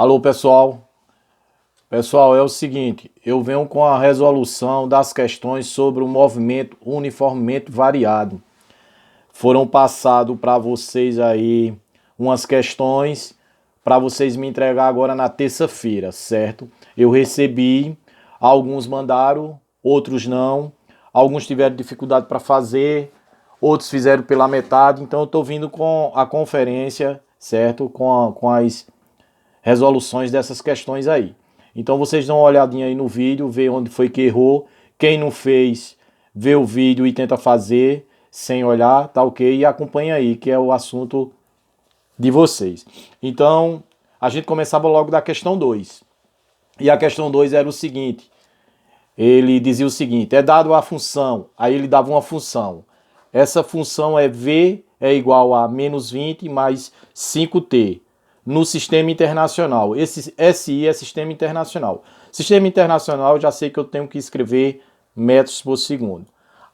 Alô, pessoal. Pessoal, é o seguinte, eu venho com a resolução das questões sobre o movimento uniformemente variado. Foram passadas para vocês aí umas questões para vocês me entregar agora na terça-feira, certo? Eu recebi, alguns mandaram, outros não. Alguns tiveram dificuldade para fazer, outros fizeram pela metade. Então eu estou vindo com a conferência, certo? Com as resoluções dessas questões aí. Então vocês dão uma olhadinha aí no vídeo, vê onde foi que errou. Quem não fez, vê o vídeo e tenta fazer sem olhar, tá ok? E acompanha aí, que é o assunto de vocês. Então, a gente começava logo da questão 2. E a questão 2 era o seguinte. Ele dizia o seguinte, é dado a função, aí ele dava uma função. Essa função é V é igual a menos 20 mais 5t. No sistema internacional. Esse SI é sistema internacional. Sistema internacional, já sei que eu tenho que escrever metros por segundo.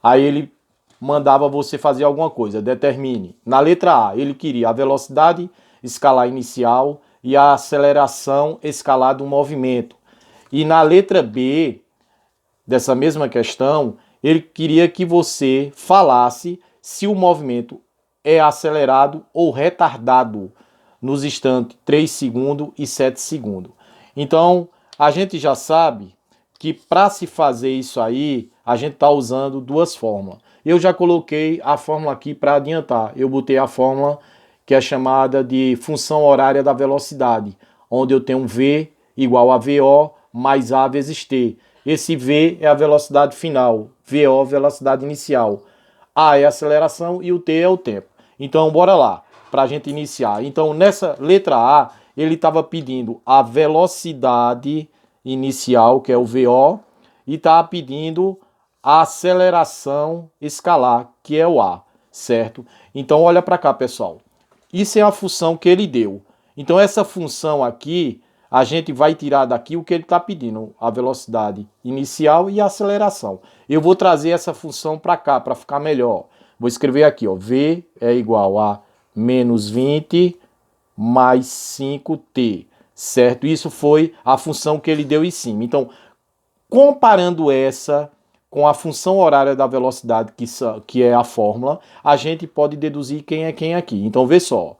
Aí ele mandava você fazer alguma coisa, determine. Na letra A, ele queria a velocidade escalar inicial e a aceleração escalar do movimento. E na letra B, dessa mesma questão, ele queria que você falasse se o movimento é acelerado ou retardado nos instantes 3 segundos e 7 segundos. Então, a gente já sabe que para se fazer isso aí, a gente está usando duas fórmulas. Eu já coloquei a fórmula aqui para adiantar. Eu botei a fórmula que é chamada de função horária da velocidade, onde eu tenho V igual a VO mais A vezes T. Esse V é a velocidade final, VO velocidade inicial. A é a aceleração e o T é o tempo. Então, bora lá, para a gente iniciar. Então, nessa letra A, ele estava pedindo a velocidade inicial, que é o VO, e estava pedindo a aceleração escalar, que é o A, certo? Então, olha para cá, pessoal. Isso é a função que ele deu. Então, essa função aqui, a gente vai tirar daqui o que ele está pedindo, a velocidade inicial e a aceleração. Eu vou trazer essa função para cá, para ficar melhor. Vou escrever aqui, ó, V é igual a menos 20 mais 5t, certo? Isso foi a função que ele deu em cima. Então, comparando essa com a função horária da velocidade, que é a fórmula, a gente pode deduzir quem é quem aqui. Então, vê só.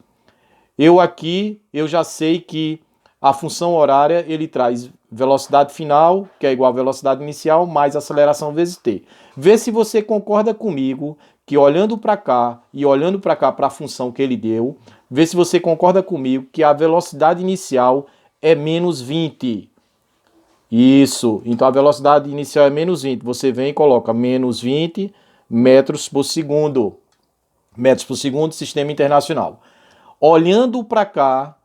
Eu já sei que a função horária, ele traz velocidade final, que é igual a velocidade inicial, mais aceleração vezes t. Vê se você concorda comigo que olhando para cá e olhando para cá para a função que ele deu, vê se você concorda comigo que a velocidade inicial é menos 20. Isso, então a velocidade inicial é menos 20. Você vem e coloca menos 20 metros por segundo. Metros por segundo, sistema internacional. Olhando para cá,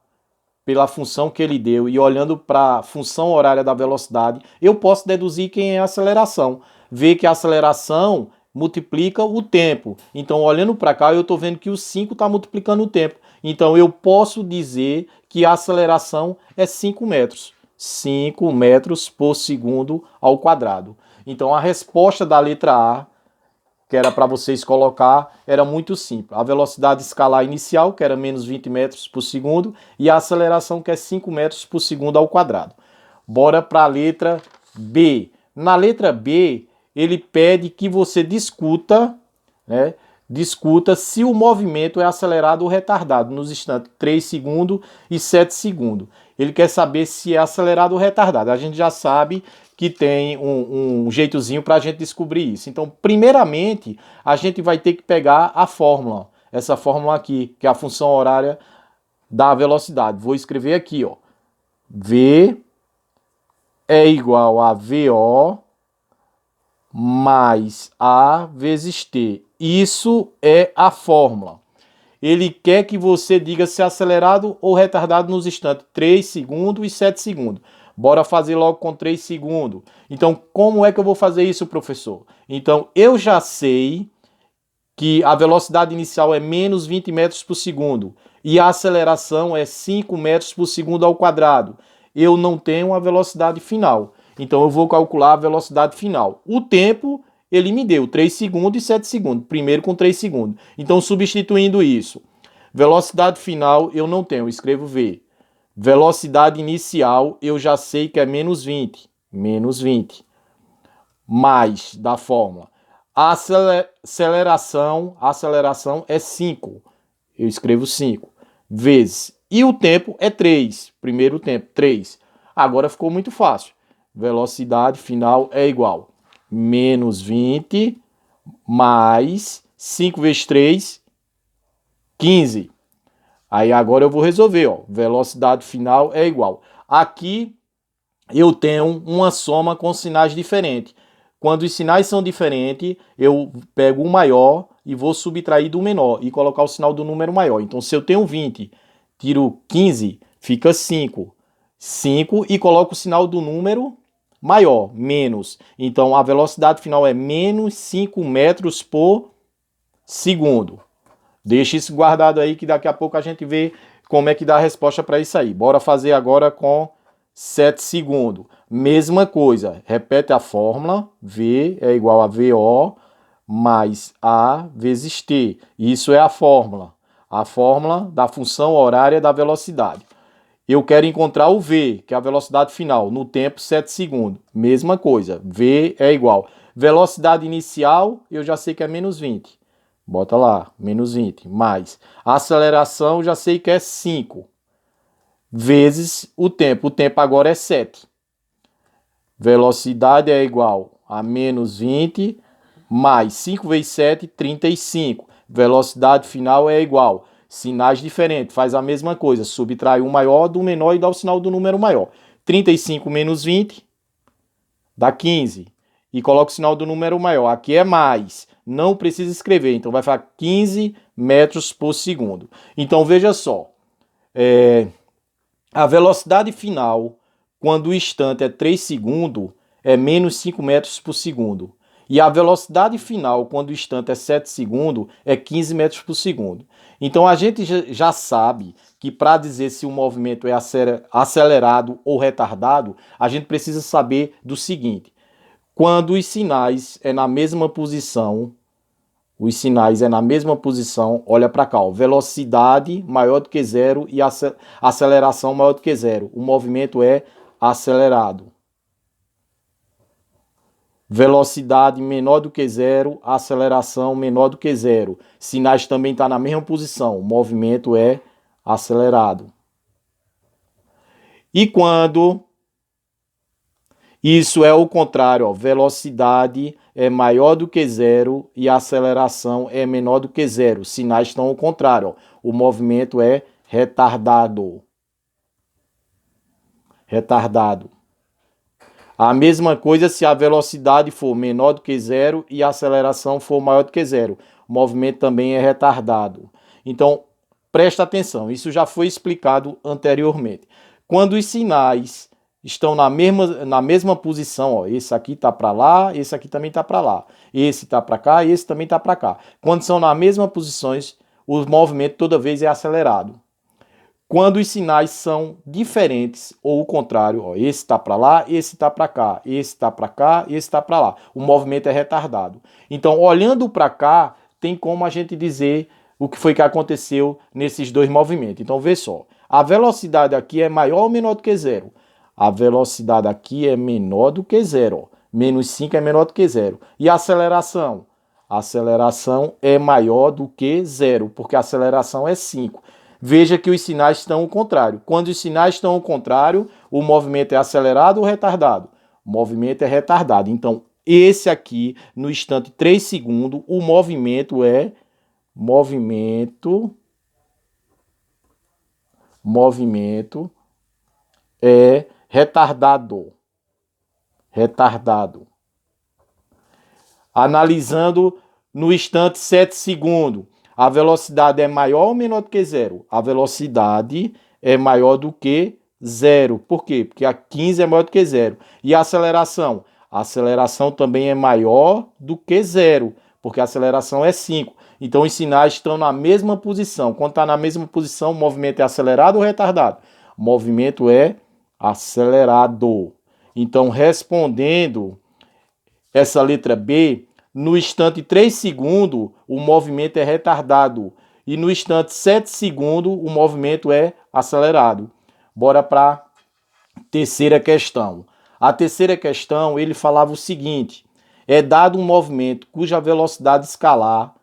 pela função que ele deu e olhando para a função horária da velocidade, eu posso deduzir quem é a aceleração. Ver que a aceleração multiplica o tempo. Então, olhando para cá, eu estou vendo que o 5 está multiplicando o tempo. Então, eu posso dizer que a aceleração é 5 metros. 5 metros por segundo ao quadrado. Então, a resposta da letra A, que era para vocês colocar, era muito simples. A velocidade escalar inicial, que era menos 20 metros por segundo, e a aceleração, que é 5 metros por segundo ao quadrado. Bora para a letra B. Na letra B, ele pede que você discuta, né? Discuta se o movimento é acelerado ou retardado nos instantes 3 segundos e 7 segundos. Ele quer saber se é acelerado ou retardado. A gente já sabe que tem um jeitozinho para a gente descobrir isso. Então, primeiramente, a gente vai ter que pegar a fórmula. Essa fórmula aqui, que é a função horária da velocidade. Vou escrever aqui, ó. V é igual a VO mais A vezes T. Isso é a fórmula. Ele quer que você diga se é acelerado ou retardado nos instantes 3 segundos e 7 segundos. Bora fazer logo com 3 segundos. Então, como é que eu vou fazer isso, professor? Então, eu já sei que a velocidade inicial é menos 20 metros por segundo e a aceleração é 5 metros por segundo ao quadrado. Eu não tenho a velocidade final. Então, eu vou calcular a velocidade final. O tempo, ele me deu 3 segundos e 7 segundos. Primeiro com 3 segundos. Então, substituindo isso, velocidade final eu não tenho, eu escrevo V. Velocidade inicial, eu já sei que é menos 20. Menos 20. Mais da fórmula. A aceleração é 5. Eu escrevo 5. Vezes. E o tempo é 3. Primeiro tempo, 3. Agora ficou muito fácil. Velocidade final é igual. Menos 20 mais 5 vezes 3, 15. Aí agora eu vou resolver, ó. Velocidade final é igual. Aqui eu tenho uma soma com sinais diferentes. Quando os sinais são diferentes, eu pego o maior e vou subtrair do menor e colocar o sinal do número maior. Então, se eu tenho 20, tiro 15, fica 5. 5 e coloco o sinal do número maior, menos. Então, a velocidade final é menos 5 metros por segundo. Deixa isso guardado aí que daqui a pouco a gente vê como é que dá a resposta para isso aí. Bora fazer agora com 7 segundos. Mesma coisa, repete a fórmula, V é igual a VO mais A vezes T. Isso é a fórmula da função horária da velocidade. Eu quero encontrar o V, que é a velocidade final, no tempo 7 segundos. Mesma coisa, V é igual. Velocidade inicial, eu já sei que é menos 20. Bota lá, menos 20, mais. A aceleração, já sei que é 5. Vezes o tempo. O tempo agora é 7. Velocidade é igual a menos 20, mais 5 vezes 7, 35. Velocidade final é igual. Sinais diferentes, faz a mesma coisa. Subtrai o maior do menor e dá o sinal do número maior. 35 menos 20 dá 15. E coloca o sinal do número maior. Aqui é mais. Não precisa escrever. Então vai ficar 15 metros por segundo. Então veja só. A velocidade final, quando o instante é 3 segundos, é menos 5 metros por segundo. E a velocidade final, quando o instante é 7 segundos, é 15 metros por segundo. Então a gente já sabe que para dizer se o movimento é acelerado ou retardado, a gente precisa saber do seguinte. Quando os sinais é na mesma posição, olha para cá, ó, velocidade maior do que zero e aceleração maior do que zero. O movimento é acelerado. Velocidade menor do que zero, aceleração menor do que zero. Sinais também estão na mesma posição, o movimento é acelerado. E quando isso é o contrário, ó, velocidade é maior do que zero e a aceleração é menor do que zero. Sinais estão ao contrário, ó, o movimento é retardado. Retardado. A mesma coisa se a velocidade for menor do que zero e a aceleração for maior do que zero. O movimento também é retardado. Então, presta atenção, isso já foi explicado anteriormente. Quando os sinais estão na mesma posição, ó, esse aqui está para lá, esse aqui também está para lá. Esse está para cá e esse também está para cá. Quando são na mesma posições, o movimento toda vez é acelerado. Quando os sinais são diferentes, ou o contrário, ó, esse está para lá, esse está para cá, esse está para cá, esse está para lá. O movimento é retardado. Então, olhando para cá, tem como a gente dizer o que foi que aconteceu nesses dois movimentos. Então, vê só. A velocidade aqui é maior ou menor do que zero? A velocidade aqui é menor do que zero. Ó. Menos 5 é menor do que zero. E a aceleração? A aceleração é maior do que zero, porque a aceleração é 5. Veja que os sinais estão ao contrário. Quando os sinais estão ao contrário, o movimento é acelerado ou retardado? O movimento é retardado. Então, esse aqui, no instante 3 segundos, o movimento é retardado. Retardado. Analisando no instante 7 segundos. A velocidade é maior ou menor do que zero? A velocidade é maior do que zero. Por quê? Porque a 15 é maior do que zero. E a aceleração? A aceleração também é maior do que zero, porque a aceleração é 5. Então os sinais estão na mesma posição. Quando está na mesma posição, o movimento é acelerado ou retardado? O movimento é acelerado. Então, respondendo essa letra B, no instante 3 segundos, o movimento é retardado. E no instante 7 segundos, o movimento é acelerado. Bora para a terceira questão. A terceira questão, ele falava o seguinte: é dado um movimento cuja velocidade escalar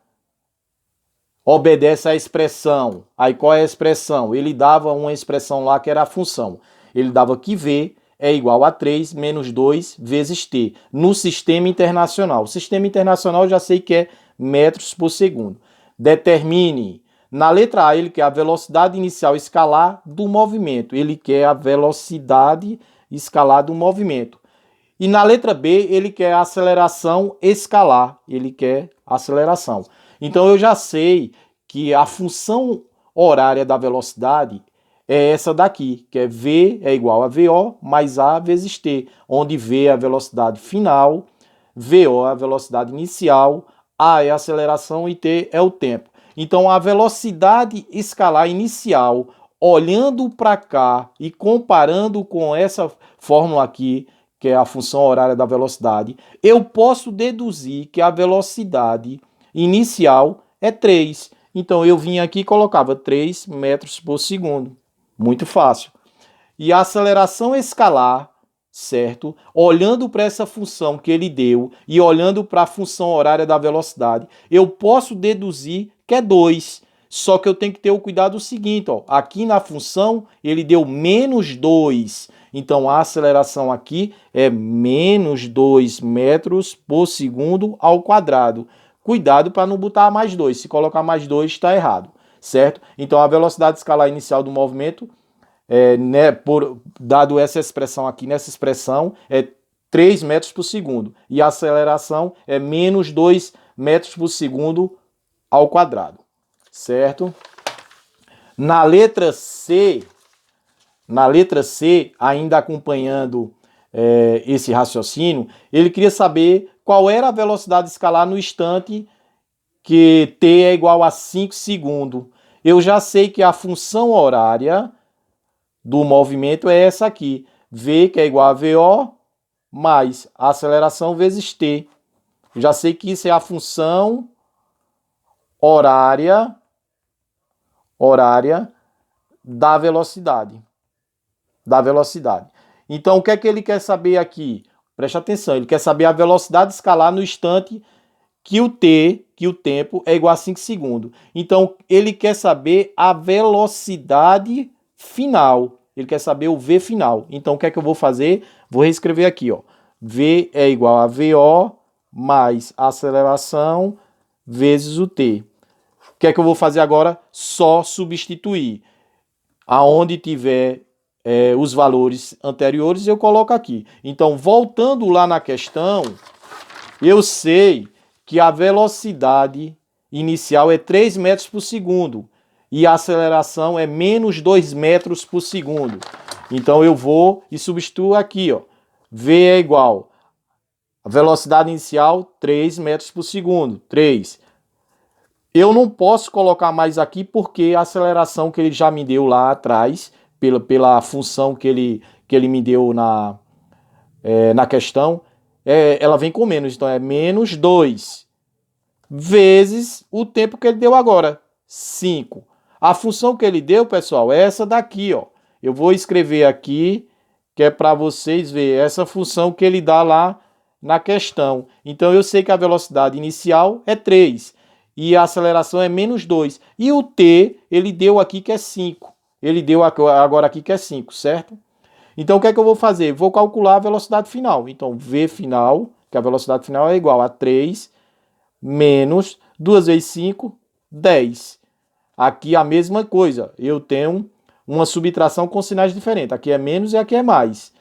obedece à expressão. Aí qual é a expressão? Ele dava uma expressão lá que era a função. Ele dava que V é igual a 3 menos 2 vezes T, no sistema internacional. O sistema internacional eu já sei que é metros por segundo. Determine. Na letra A, ele quer a velocidade inicial escalar do movimento. Ele quer a velocidade escalar do movimento. E na letra B, ele quer a aceleração escalar. Ele quer aceleração. Então eu já sei que a função horária da velocidade é essa daqui, que é V é igual a VO mais A vezes T, onde V é a velocidade final, VO é a velocidade inicial, A é a aceleração e T é o tempo. Então a velocidade escalar inicial, olhando para cá e comparando com essa fórmula aqui, que é a função horária da velocidade, eu posso deduzir que a velocidade inicial é 3. Então eu vim aqui e colocava 3 metros por segundo. Muito fácil. E a aceleração escalar, certo? Olhando para essa função que ele deu e olhando para a função horária da velocidade, eu posso deduzir que é 2. Só que eu tenho que ter o cuidado seguinte, ó. Aqui na função ele deu menos 2. Então a aceleração aqui é menos 2 metros por segundo ao quadrado. Cuidado para não botar mais 2. Se colocar mais 2, está errado, certo? Então a velocidade escalar inicial do movimento, dado essa expressão aqui, nessa expressão, é 3 metros por segundo. E a aceleração é menos 2 metros por segundo ao quadrado, certo? Na letra C, ainda acompanhando esse raciocínio, ele queria saber qual era a velocidade escalar no instante que t é igual a 5 segundos. Eu já sei que a função horária do movimento é essa aqui. V, que é igual a VO, mais a aceleração vezes t. Eu já sei que isso é a função horária da velocidade. Então, o que é que ele quer saber aqui? Preste atenção, ele quer saber a velocidade escalar no instante que o tempo é igual a 5 segundos. Então, ele quer saber a velocidade final. Ele quer saber o V final. Então, o que é que eu vou fazer? Vou reescrever aqui, ó. V é igual a VO mais a aceleração vezes o T. O que é que eu vou fazer agora? Só substituir. Aonde tiver os valores anteriores, eu coloco aqui. Então, voltando lá na questão, eu sei que a velocidade inicial é 3 metros por segundo e a aceleração é menos 2 metros por segundo. Então, eu vou e substituo aqui, ó. V é igual a velocidade inicial, 3 metros por segundo. 3. Eu não posso colocar mais aqui porque a aceleração que ele já me deu lá atrás, pela função que ele me deu na questão, ela vem com menos. Então é menos 2 vezes o tempo que ele deu agora, 5. A função que ele deu, pessoal, é essa daqui, ó. Eu vou escrever aqui, que é para vocês verem essa função que ele dá lá na questão. Então eu sei que a velocidade inicial é 3 e a aceleração é menos 2. E o t, ele deu aqui que é 5. Ele deu agora aqui que é 5, certo? Então o que é que eu vou fazer? Vou calcular a velocidade final. Então V final, que a velocidade final é igual a 3 menos 2 vezes 5, 10. Aqui a mesma coisa. Eu tenho uma subtração com sinais diferentes. Aqui é menos e aqui é mais.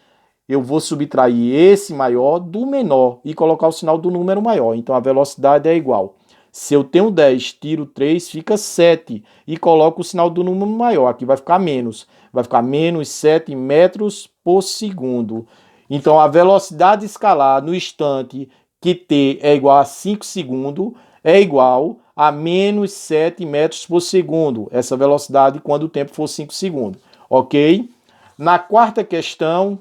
Eu vou subtrair esse maior do menor e colocar o sinal do número maior. Então a velocidade é igual. Se eu tenho 10, tiro 3, fica 7. E coloco o sinal do número maior. Aqui vai ficar menos. Vai ficar menos 7 metros por segundo. Então, a velocidade escalar no instante que t é igual a 5 segundos é igual a menos 7 metros por segundo. Essa velocidade quando o tempo for 5 segundos. Ok? Na quarta questão,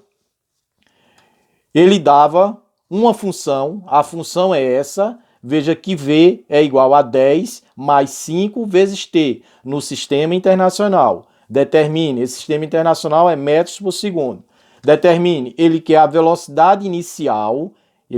ele dava uma função. A função é essa. Veja que V é igual a 10 mais 5 vezes T no sistema internacional. Determine, esse sistema internacional é metros por segundo. Determine, ele quer a velocidade inicial, e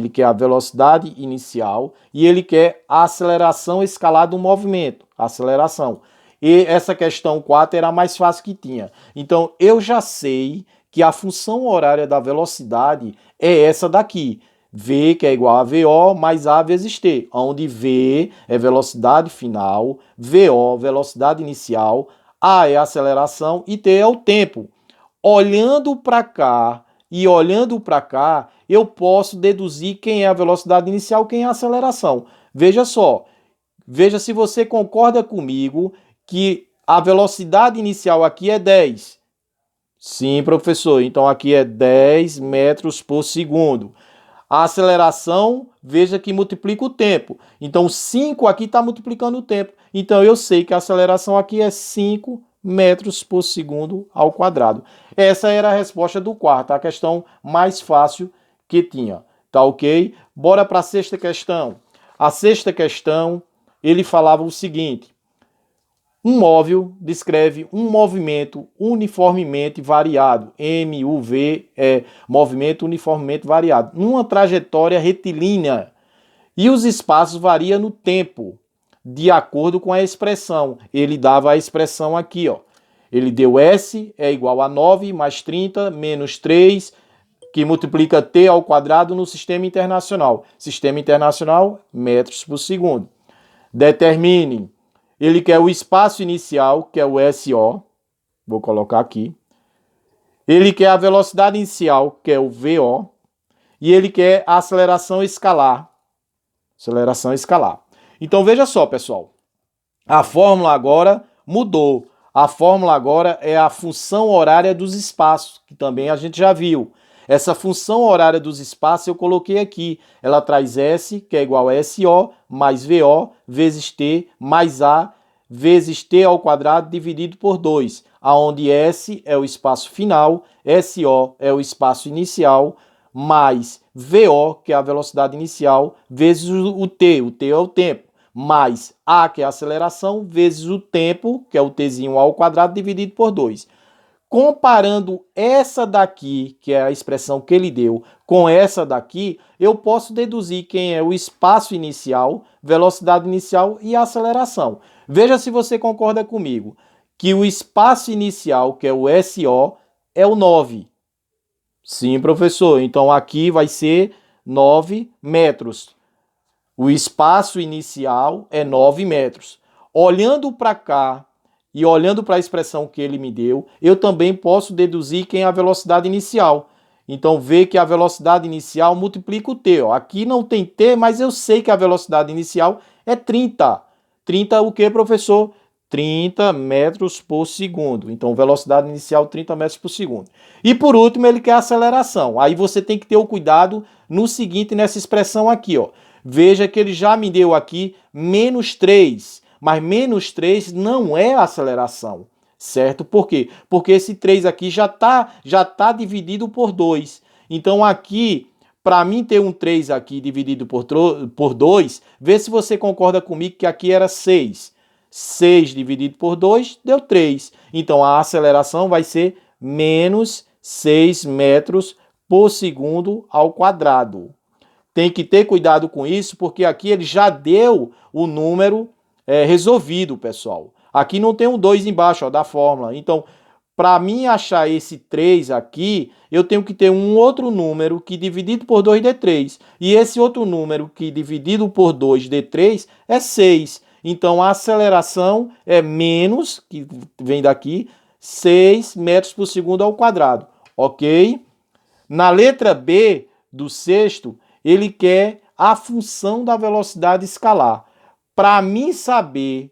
ele quer a aceleração escalar do movimento, aceleração. E essa questão 4 era a mais fácil que tinha. Então, eu já sei que a função horária da velocidade é essa daqui. V, que é igual a VO, mais A vezes T, onde V é velocidade final, VO, velocidade inicial, A é a aceleração e T é o tempo. Olhando para cá e olhando para cá, eu posso deduzir quem é a velocidade inicial, quem é a aceleração. Veja só, veja se você concorda comigo que a velocidade inicial aqui é 10. Sim, professor, então aqui é 10 metros por segundo. A aceleração, veja que multiplica o tempo. Então, 5 aqui está multiplicando o tempo. Então, eu sei que a aceleração aqui é 5 metros por segundo ao quadrado. Essa era a resposta do quarto, a questão mais fácil que tinha. Tá ok? Bora para a sexta questão. A sexta questão, ele falava o seguinte. Um móvel descreve um movimento uniformemente variado. MUV é movimento uniformemente variado. Numa trajetória retilínea. E os espaços variam no tempo, de acordo com a expressão. Ele dava a expressão aqui, ó. Ele deu S é igual a 9 mais 30 menos 3, que multiplica T ao quadrado no sistema internacional. Sistema internacional, metros por segundo. Determine. Ele quer o espaço inicial, que é o SO. Vou colocar aqui. Ele quer a velocidade inicial, que é o VO. E ele quer a aceleração escalar. Aceleração escalar. Então, veja só, pessoal. A fórmula agora mudou. A fórmula agora é a função horária dos espaços, que também a gente já viu. Essa função horária dos espaços eu coloquei aqui. Ela traz S, que é igual a SO, mais VO, vezes T, mais A, vezes T ao quadrado, dividido por 2. Onde S é o espaço final, SO é o espaço inicial, mais VO, que é a velocidade inicial, vezes o T é o tempo, mais A, que é a aceleração, vezes o tempo, que é o Tzinho ao quadrado, dividido por 2. Comparando essa daqui, que é a expressão que ele deu, com essa daqui, eu posso deduzir quem é o espaço inicial, velocidade inicial e a aceleração. Veja se você concorda comigo, que o espaço inicial, que é o SO, é o 9. Sim, professor. Então, aqui vai ser 9 metros. O espaço inicial é 9 metros. Olhando para cá, e olhando para a expressão que ele me deu, eu também posso deduzir quem é a velocidade inicial. Então, vê que a velocidade inicial multiplica o T. Ó. Aqui não tem T, mas eu sei que a velocidade inicial é 30. 30 o que, professor? 30 metros por segundo. Então, velocidade inicial 30 metros por segundo. E por último, ele quer a aceleração. Aí você tem que ter o cuidado no seguinte, nessa expressão aqui. Ó. Veja que ele já me deu aqui menos 3. Mas menos 3 não é a aceleração, certo? Por quê? Porque esse 3 aqui já tá dividido por 2. Então aqui, para mim ter um 3 aqui dividido por 2, vê se você concorda comigo que aqui era 6. 6 dividido por 2 deu 3. Então a aceleração vai ser menos 6 metros por segundo ao quadrado. Tem que ter cuidado com isso, porque aqui ele já deu o número resolvido, pessoal. Aqui não tem um 2 embaixo, ó, da fórmula. Então, para mim achar esse 3 aqui, eu tenho que ter um outro número que dividido por 2 dê 3. E esse outro número que dividido por 2 dê 3 é 6. Então, a aceleração é menos, que vem daqui, 6 metros por segundo ao quadrado. Ok? Na letra B do sexto, ele quer a função da velocidade escalar. Para mim saber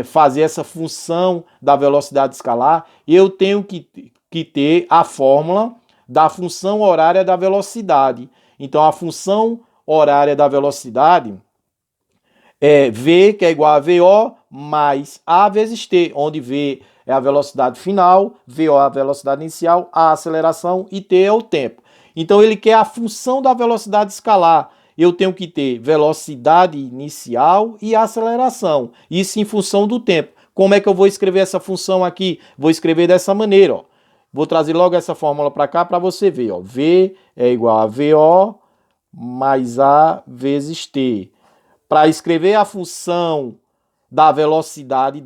fazer essa função da velocidade escalar, eu tenho que ter a fórmula da função horária da velocidade. Então, a função horária da velocidade é V, que é igual a VO, mais A vezes T, onde V é a velocidade final, VO é a velocidade inicial, A a aceleração e T é o tempo. Então, ele quer a função da velocidade escalar. Eu tenho que ter velocidade inicial e aceleração. Isso em função do tempo. Como é que eu vou escrever essa função aqui? Vou escrever dessa maneira, ó. Vou trazer logo essa fórmula para cá para você ver, ó. V é igual a VO mais A vezes T. Para escrever a função da velocidade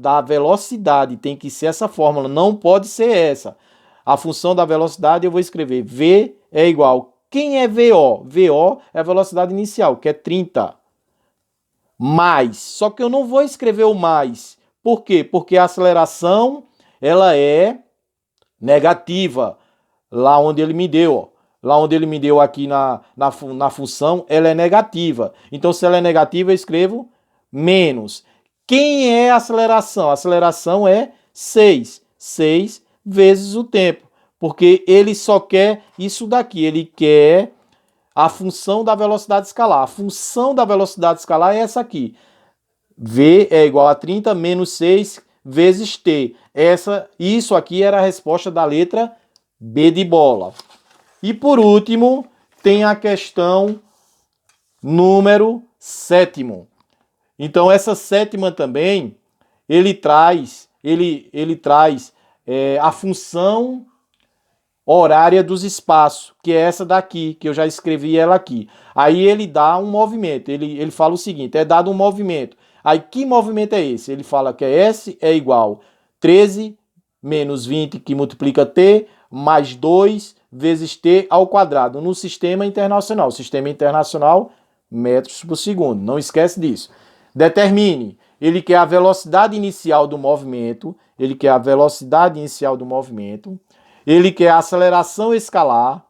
tem que ser essa fórmula, não pode ser essa. A função da velocidade eu vou escrever V é igual. Quem é VO? VO é a velocidade inicial, que é 30. Mais. Só que eu não vou escrever o mais. Por quê? Porque a aceleração ela é negativa. Lá onde ele me deu, ó. Lá onde ele me deu aqui na função, ela é negativa. Então, se ela é negativa, eu escrevo menos. Quem é a aceleração? A aceleração é 6. 6 vezes o tempo. Porque ele só quer isso daqui. Ele quer a função da velocidade escalar. A função da velocidade escalar é essa aqui. V é igual a 30 menos 6 vezes T. Isso aqui era a resposta da letra B de bola. E por último, tem a questão número 7. Então, essa 7ª também, ele traz a função horária dos espaços, que é essa daqui, que eu já escrevi ela aqui. Aí ele dá um movimento, ele fala o seguinte, é dado um movimento. Aí que movimento é esse? Ele fala que S é igual 13 menos 20, que multiplica T, mais 2 vezes T ao quadrado, no sistema internacional. Sistema internacional, metros por segundo. Não esquece disso. Determine. Ele quer a velocidade inicial do movimento. Ele quer a velocidade inicial do movimento. Ele quer a aceleração escalar.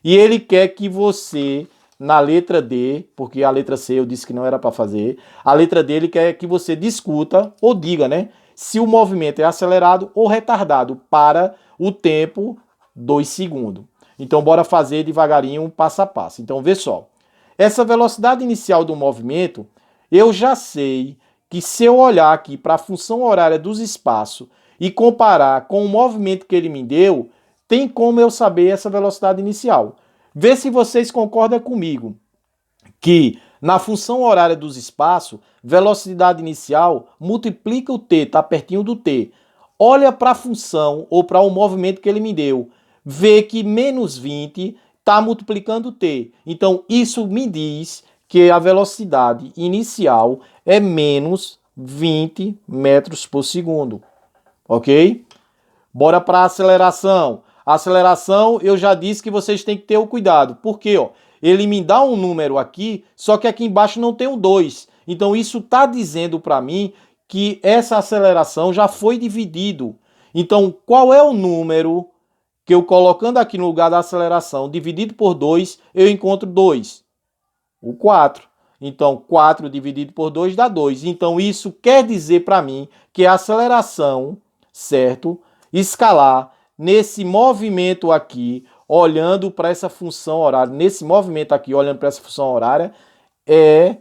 E ele quer que você, na letra D, porque a letra C eu disse que não era para fazer, a letra D ele quer que você discuta, ou diga, né? Se o movimento é acelerado ou retardado para o tempo 2 segundos. Então, bora fazer devagarinho, passo a passo. Então, vê só. Essa velocidade inicial do movimento, eu já sei que se eu olhar aqui para a função horária dos espaços e comparar com o movimento que ele me deu, tem como eu saber essa velocidade inicial. Vê se vocês concordam comigo que na função horária dos espaços, velocidade inicial multiplica o t, está pertinho do t. Olha para a função ou para o movimento que ele me deu. Vê que menos 20 está multiplicando o t. Então, isso me diz que a velocidade inicial é menos 20 metros por segundo. Ok? Bora para a aceleração. A aceleração, eu já disse que vocês têm que ter o cuidado. Por quê? Ele me dá um número aqui, só que aqui embaixo não tem o 2. Então, isso está dizendo para mim que essa aceleração já foi dividido. Então, qual é o número que eu colocando aqui no lugar da aceleração, dividido por 2, eu encontro 2? O 4. Então, 4 dividido por 2 dá 2. Então, isso quer dizer para mim que a aceleração, certo? Escalar nesse movimento aqui, olhando para essa função horária, nesse movimento aqui, olhando para essa função horária, é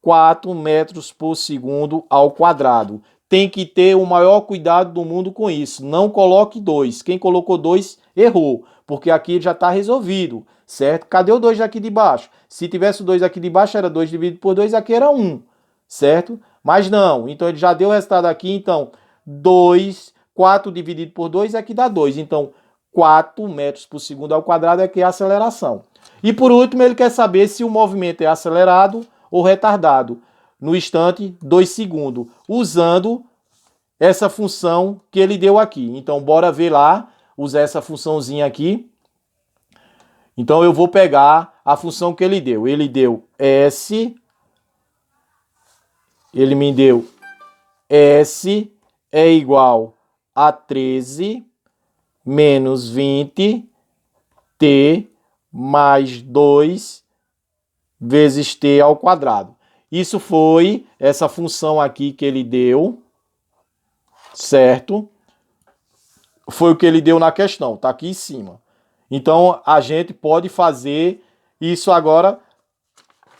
4 metros por segundo ao quadrado. Tem que ter o maior cuidado do mundo com isso. Não coloque 2. Quem colocou 2 errou, porque aqui já está resolvido, certo? Cadê o 2 aqui de baixo? Se tivesse o 2 aqui de baixo, era 2 dividido por 2, aqui era 1, certo? Mas não, então ele já deu o resultado aqui, então 4 dividido por 2 é que dá 2. Então, 4 metros por segundo ao quadrado é que é a aceleração. E por último, ele quer saber se o movimento é acelerado ou retardado no instante 2 segundos, usando essa função que ele deu aqui. Então, bora ver lá, usar essa funçãozinha aqui. Então, eu vou pegar a função que ele deu. Ele deu S, ele me deu S é igual a 13 menos 20 t mais 2 vezes t ao quadrado. Isso foi essa função aqui que ele deu, certo? Foi o que ele deu na questão, tá aqui em cima. Então, a gente pode fazer isso agora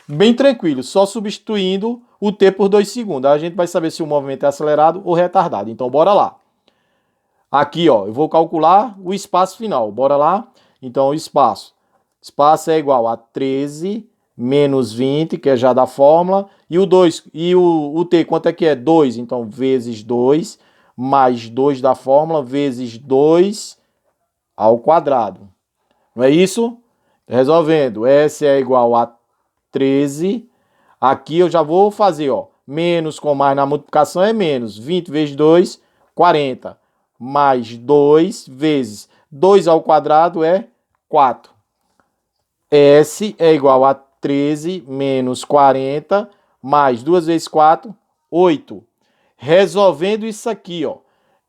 bem tranquilo, só substituindo o t por 2 segundos. A gente vai saber se o movimento é acelerado ou retardado. Então, bora lá. Aqui, ó, eu vou calcular o espaço final. Bora lá? Então, o espaço. Espaço é igual a 13 menos 20, que é já da fórmula, e o 2, e o t, quanto é que é? 2, então vezes 2, mais 2 da fórmula, vezes 2 ao quadrado. Não é isso? Resolvendo, S é igual a 13, aqui eu já vou fazer, ó, menos com mais na multiplicação é menos, 20 vezes 2, 40, mais 2 vezes 2 ao quadrado é 4. S é igual a 13 menos 40, mais 2 vezes 4, 8. Resolvendo isso aqui, ó,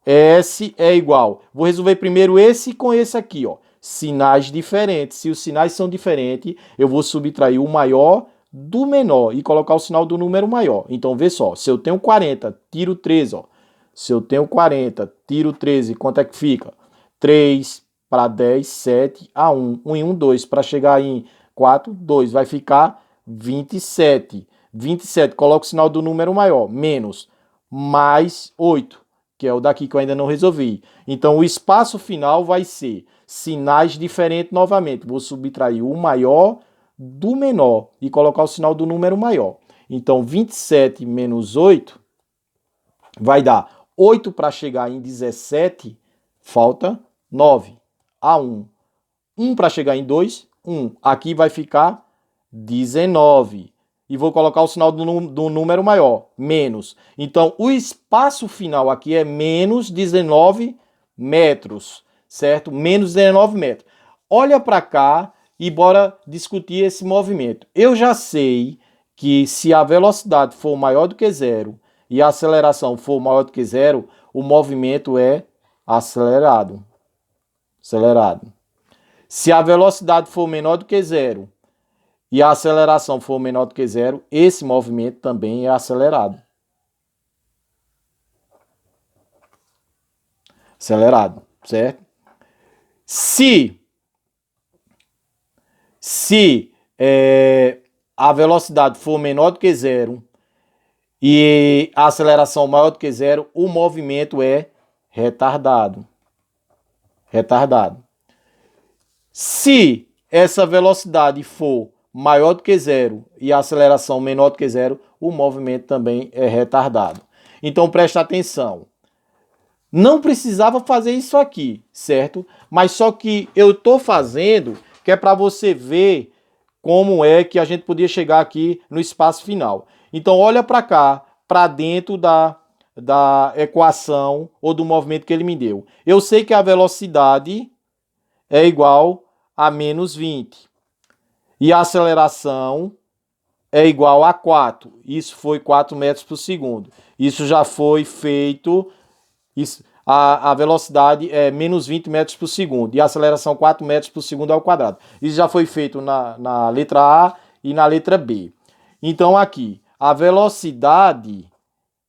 S é igual, vou resolver primeiro esse com esse aqui, ó, sinais diferentes. Se os sinais são diferentes, eu vou subtrair o maior do menor e colocar o sinal do número maior. Então, vê só, se eu tenho 40, tiro 13, ó. Se eu tenho 40, tiro 13, quanto é que fica? 3 para 10, 7 a 1. 1 e 1, 2. Para chegar em 4, 2. Vai ficar 27. 27, coloca o sinal do número maior, menos, mais 8, que é o daqui que eu ainda não resolvi. Então, o espaço final vai ser sinais diferentes novamente. Vou subtrair o maior do menor e colocar o sinal do número maior. Então, 27 menos 8 vai dar 8 para chegar em 17, falta 9. A 1. 1 para chegar em 2, 1. Aqui vai ficar 19. E vou colocar o sinal do número maior, menos. Então, o espaço final aqui é menos 19 metros, certo? Menos 19 metros. Olha para cá e bora discutir esse movimento. Eu já sei que se a velocidade for maior do que zero e a aceleração for maior do que zero, o movimento é acelerado. Se a velocidade for menor do que zero e a aceleração for menor do que zero, esse movimento também é acelerado. Certo? Se a velocidade for menor do que zero e a aceleração maior do que zero, o movimento é retardado. Se essa velocidade for maior do que zero e a aceleração menor do que zero, o movimento também é retardado. Então presta atenção. Não precisava fazer isso aqui, certo? Mas só que eu estou fazendo, que é para você ver como é que a gente podia chegar aqui no espaço final. Então olha para cá, para dentro da equação ou do movimento que ele me deu. Eu sei que a velocidade é igual a menos 20. E a aceleração é igual a 4. Isso foi 4 metros por segundo. Isso já foi feito. A velocidade é menos 20 metros por segundo. E a aceleração 4 metros por segundo ao quadrado. Isso já foi feito na letra A e na letra B. Então aqui, a velocidade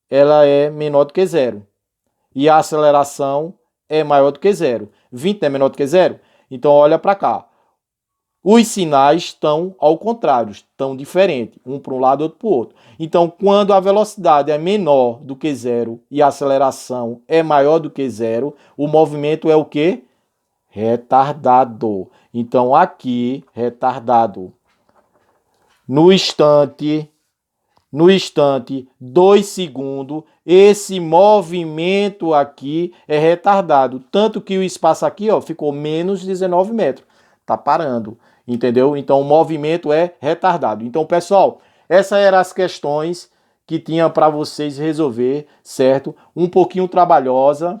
ela é menor do que zero. E a aceleração é maior do que zero. 20 é menor do que zero? Então olha para cá. Os sinais estão ao contrário, estão diferentes, um para um lado, outro para o outro. Então, quando a velocidade é menor do que zero e a aceleração é maior do que zero, o movimento é o quê? Retardado. Então, aqui, retardado. No instante 2 segundos, esse movimento aqui é retardado. Tanto que o espaço aqui, ó, ficou menos 19 metros. Tá parando, entendeu? Então o movimento é retardado. Então, pessoal, essas eram as questões que tinha para vocês resolver, certo? Um pouquinho trabalhosa,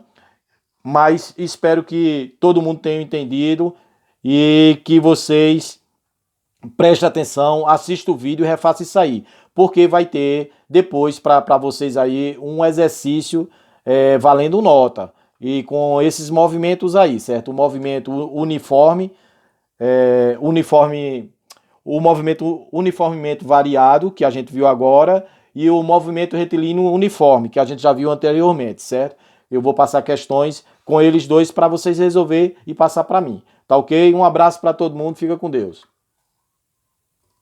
mas espero que todo mundo tenha entendido e que vocês prestem atenção, assistam o vídeo e refaçam isso aí, porque vai ter depois para vocês aí um exercício valendo nota e com esses movimentos aí, certo? O movimento uniforme, o movimento uniformemente variado, que a gente viu agora, e o movimento retilíneo uniforme, que a gente já viu anteriormente, certo? Eu vou passar questões com eles dois para vocês resolver e passar para mim, tá ok? Um abraço para todo mundo, fica com Deus.